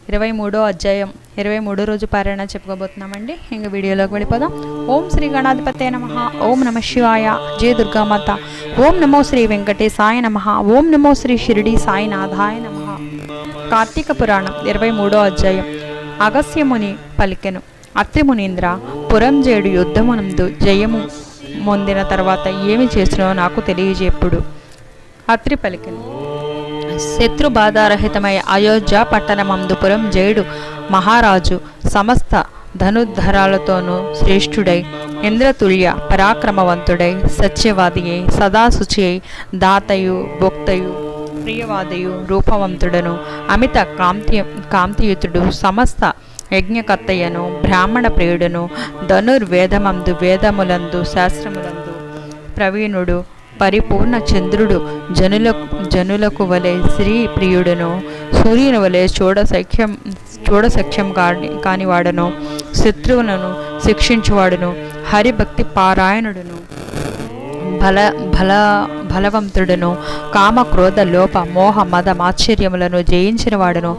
23వ అధ్యాయం 23 రోజు పారాయణ చెప్పుకోబోతున్నామండి. ఇంక వీడియోలోకి వెళ్ళిపోదాం. ఓం శ్రీ గణాధిపతే నమః. ఓం నమ శివాయ. జయ దుర్గామాత. ఓం నమో శ్రీ వెంకటేశాయ నమః. ఓం నమో శ్రీ షిరిడి సాయినాథాయ నమః. కార్తీక పురాణం 23వ అధ్యాయం. అగస్త్యముని పలికెను. అత్రిమునీంద్ర, పురంజేడు యుద్ధమునందు జయము పొందిన తర్వాత ఏమి చేసినో నాకు తెలియజెప్పుడు. అత్రి పలికెను. శత్రుబాధారహితమై అయోధ్య పట్టణమందు పురంజేయుడు మహారాజు సమస్త ధనుద్ధరాలతోనూ శ్రేష్ఠుడై, ఇంద్రతుల్య పరాక్రమవంతుడై, సత్యవాది అయి, సదాశుచి అయి, దాతయు భోక్తయు ప్రియవాదయు రూపవంతుడను, అమిత కాంతియుతుడు, సమస్త యజ్ఞకర్తయ్యను, బ్రాహ్మణ ప్రియుడును, ధనుర్వేదమందు వేదములందు శాస్త్రములందు ప్రవీణుడు, పరిపూర్ణ చంద్రుడు, జనులకు వలె శ్రీ ప్రియుడును, సూర్యుని వలె చూడసఖ్యం కానివాడును, శత్రువులను శిక్షించువాడును, హరిభక్తి పారాయణుడును, బలవంతుడును, కామ క్రోధ లోప మోహ మద మాశ్చర్యములను జయించిన వాడును,